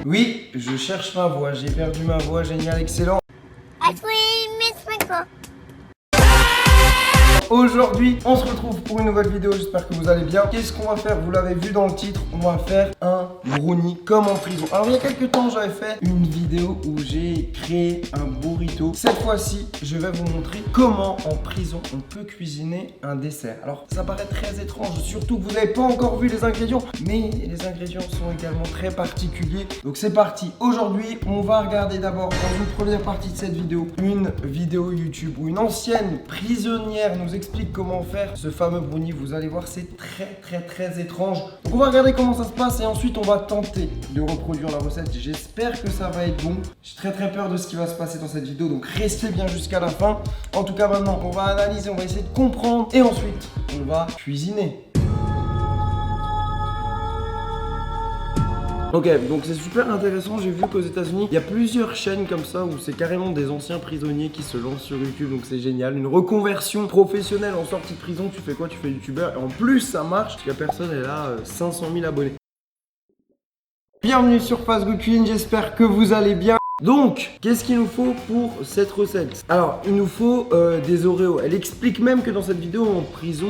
Oui, je cherche ma voix, j'ai perdu ma voix, génial, excellent. Aujourd'hui, on se retrouve pour une nouvelle vidéo, j'espère que vous allez bien. Qu'est-ce qu'on va faire? Vous l'avez vu dans le titre, on va faire un brownie comme en prison. Alors il y a quelques temps, j'avais fait une vidéo où j'ai créé un burrito. Cette fois-ci, je vais vous montrer comment en prison on peut cuisiner un dessert. Alors ça paraît très étrange, surtout que vous n'avez pas encore vu les ingrédients, mais les ingrédients sont également très particuliers. Donc c'est parti. Aujourd'hui, on va regarder d'abord dans une première partie de cette vidéo, une vidéo YouTube où une ancienne prisonnière nous explique comment faire ce fameux brownie. Vous allez voir, c'est très étrange. Donc on va regarder comment ça se passe et ensuite on va tenter de reproduire la recette. J'espère que ça va être bon. J'ai très peur de ce qui va se passer dans cette vidéo, donc restez bien jusqu'à la fin. En tout cas, maintenant on va analyser, on va essayer de comprendre et ensuite on va cuisiner. Ok, donc c'est super intéressant, j'ai vu qu'aux États-Unis il y a plusieurs chaînes comme ça où c'est carrément des anciens prisonniers qui se lancent sur YouTube, donc c'est génial. Une reconversion professionnelle en sortie de prison, tu fais quoi? Tu fais youtubeur et en plus ça marche parce que la personne elle a 500 000 abonnés. Bienvenue sur Fast Good Cuisine, j'espère que vous allez bien. Donc, qu'est-ce qu'il nous faut pour cette recette? Alors, il nous faut des Oreos. Elle explique même que dans cette vidéo en prison,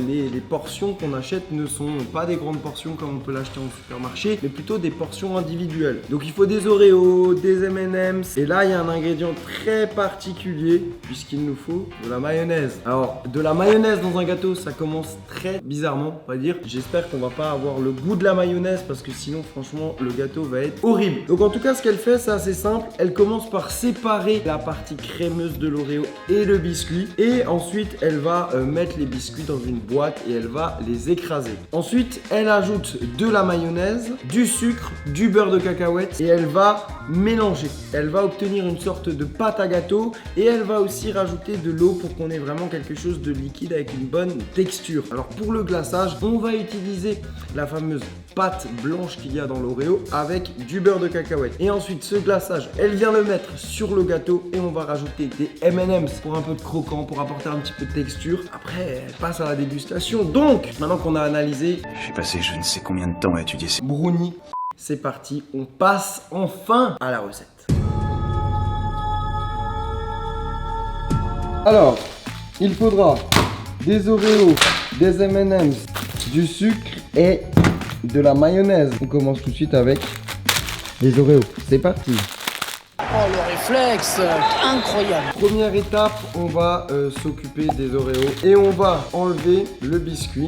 les portions qu'on achète ne sont pas des grandes portions comme on peut l'acheter en supermarché, mais plutôt des portions individuelles. Donc, il faut des Oreos, des M&M's. Et là, il y a un ingrédient très particulier puisqu'il nous faut de la mayonnaise. Alors, de la mayonnaise dans un gâteau, ça commence très bizarrement, on va dire. J'espère qu'on va pas avoir le goût de la mayonnaise parce que sinon, franchement, le gâteau va être horrible. Donc, en tout cas, ce qu'elle fait, c'est assez simple, elle commence par séparer la partie crémeuse de l'Oreo et le biscuit et ensuite elle va mettre les biscuits dans une boîte et elle va les écraser. Ensuite elle ajoute de la mayonnaise, du sucre, du beurre de cacahuète et elle va mélanger. Elle va obtenir une sorte de pâte à gâteau et elle va aussi rajouter de l'eau pour qu'on ait vraiment quelque chose de liquide avec une bonne texture. Alors pour le glaçage, on va utiliser la fameuse pâte blanche qu'il y a dans l'Oreo avec du beurre de cacahuète. Et ensuite ce glaçage, elle vient le mettre sur le gâteau et on va rajouter des M&M's pour un peu de croquant, pour apporter un petit peu de texture. Après, elle passe à la dégustation. Donc, maintenant qu'on a analysé, j'ai passé je ne sais combien de temps à étudier ces brownies, c'est parti, on passe enfin à la recette. Alors, il faudra des Oreos, des M&M's, du sucre et de la mayonnaise. On commence tout de suite avec les Oreos. C'est parti. Oh, le réflexe, incroyable. Première étape, on va s'occuper des Oreos et on va enlever le biscuit.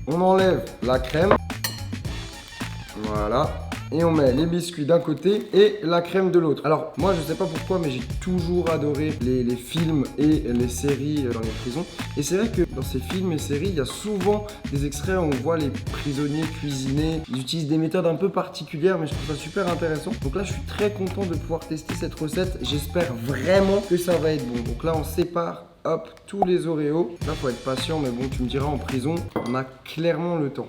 On enlève la crème. Voilà. Et on met les biscuits d'un côté et la crème de l'autre. Alors moi je sais pas pourquoi mais j'ai toujours adoré les films et les séries dans les prisons. Et c'est vrai que dans ces films et séries il y a souvent des extraits où on voit les prisonniers cuisiner. Ils utilisent des méthodes un peu particulières mais je trouve ça super intéressant. Donc là je suis très content de pouvoir tester cette recette. J'espère vraiment que ça va être bon. Donc là on sépare. Hop, tous les Oreos. Là faut être patient mais bon tu me diras en prison on a clairement le temps.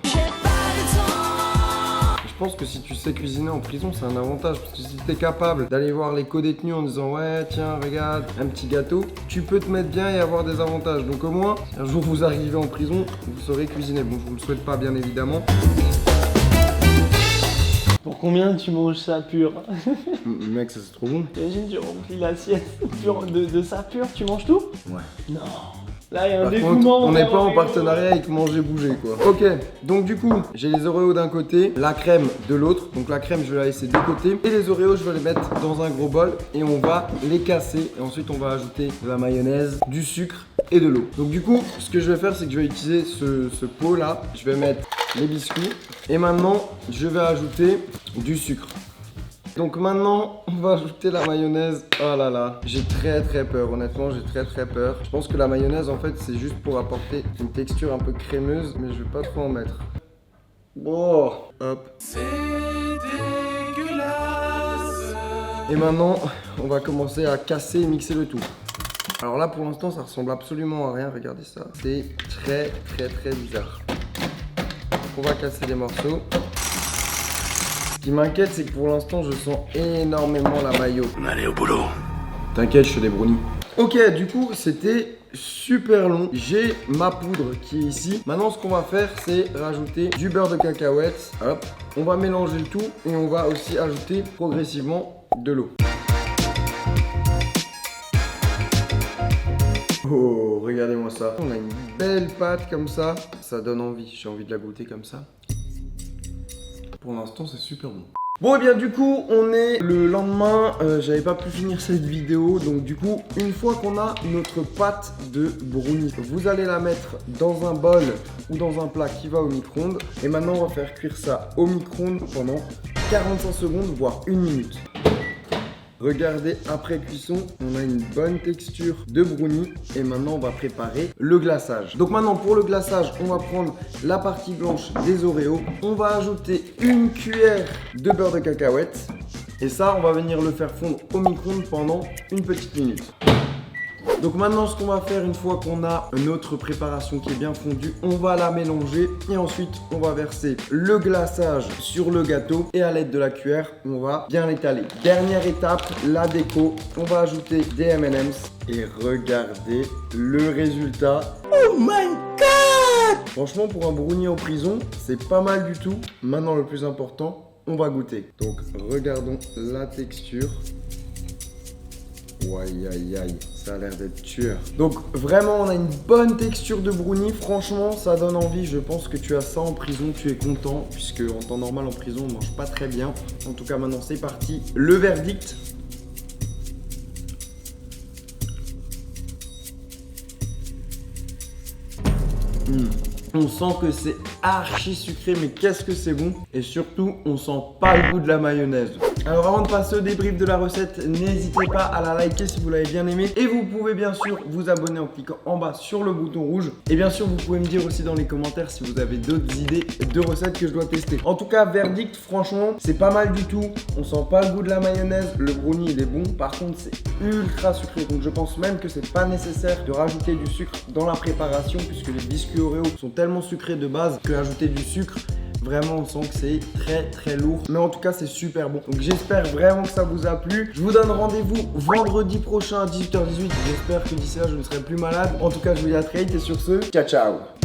Je pense que si tu sais cuisiner en prison, c'est un avantage. Parce que si tu es capable d'aller voir les co-détenus en disant ouais, tiens, regarde, un petit gâteau, tu peux te mettre bien et avoir des avantages. Donc au moins, si un jour vous arrivez en prison, vous saurez cuisiner. Bon, je vous le souhaite pas, bien évidemment. Pour combien tu manges ça pur? Mec, ça c'est trop bon. Imagine, tu remplis l'assiette de ça pur, tu manges tout? Ouais. Non. Là, il y a un Par dévouement. contre, on n'est pas en partenariat avec Manger Bouger quoi. Ok, donc du coup, j'ai les Oreos d'un côté, la crème de l'autre. Donc la crème, je vais la laisser de côté. Et les Oreos, je vais les mettre dans un gros bol et on va les casser. Et ensuite, on va ajouter de la mayonnaise, du sucre et de l'eau. Donc du coup, ce que je vais faire, c'est que je vais utiliser ce pot là. Je vais mettre les biscuits. Et maintenant, je vais ajouter du sucre. Donc maintenant, on va ajouter la mayonnaise. Oh là là, j'ai très peur, honnêtement, j'ai très peur. Je pense que la mayonnaise, en fait, c'est juste pour apporter une texture un peu crémeuse, mais je vais pas trop en mettre. Oh, hop. C'est dégueulasse. Et maintenant, on va commencer à casser et mixer le tout. Alors là, pour l'instant, ça ressemble absolument à rien, regardez ça. C'est très bizarre. Donc on va casser les morceaux. Ce qui m'inquiète, c'est que pour l'instant, je sens énormément la mayo. Allez au boulot. T'inquiète, je fais des brownies. Ok, du coup, c'était super long. J'ai ma poudre qui est ici. Maintenant, ce qu'on va faire, c'est rajouter du beurre de cacahuète. Hop, on va mélanger le tout et on va aussi ajouter progressivement de l'eau. Oh, regardez-moi ça. On a une belle pâte comme ça. Ça donne envie. J'ai envie de la goûter comme ça. Pour l'instant, c'est super bon. Bon, et bien du coup, on est le lendemain. J'avais pas pu finir cette vidéo. Donc du coup, une fois qu'on a notre pâte de brownie, vous allez la mettre dans un bol ou dans un plat qui va au micro-ondes. Et maintenant, on va faire cuire ça au micro-ondes pendant 45 secondes, voire 1 minute. Regardez, après cuisson, on a une bonne texture de brownie et maintenant on va préparer le glaçage. Donc maintenant pour le glaçage, on va prendre la partie blanche des Oreos. On va ajouter une cuillère de beurre de cacahuète et ça, on va venir le faire fondre au micro-ondes pendant une petite minute. Donc maintenant, ce qu'on va faire une fois qu'on a notre préparation qui est bien fondue, on va la mélanger et ensuite on va verser le glaçage sur le gâteau et à l'aide de la cuillère, on va bien l'étaler. Dernière étape, la déco. On va ajouter des M&M's et regardez le résultat. Oh my god! Franchement, pour un brownie en prison, c'est pas mal du tout. Maintenant, le plus important, on va goûter. Donc, regardons la texture. Aïe aïe aïe, ça a l'air d'être tueur. Donc vraiment on a une bonne texture de brownie. Franchement ça donne envie. Je pense que tu as ça en prison, tu es content. Puisque en temps normal en prison on mange pas très bien. En tout cas maintenant c'est parti. Le verdict. On sent que c'est archi sucré, mais qu'est-ce que c'est bon. Et surtout, on sent pas le goût de la mayonnaise. Alors avant de passer au débrief de la recette, n'hésitez pas à la liker si vous l'avez bien aimé. Et vous pouvez bien sûr vous abonner en cliquant en bas sur le bouton rouge. Et bien sûr, vous pouvez me dire aussi dans les commentaires si vous avez d'autres idées de recettes que je dois tester. En tout cas, verdict, franchement, c'est pas mal du tout. On sent pas le goût de la mayonnaise. Le brownie, il est bon. Par contre, c'est ultra sucré. Donc je pense même que c'est pas nécessaire de rajouter du sucre dans la préparation puisque les biscuits Oreo sont tellement sucrés de base que ajouter du sucre, vraiment on sent que c'est très très lourd. Mais en tout cas c'est super bon. Donc j'espère vraiment que ça vous a plu. Je vous donne rendez-vous vendredi prochain à 18h18. J'espère que d'ici là je ne serai plus malade. En tout cas je vous dis à très vite et sur ce, ciao ciao.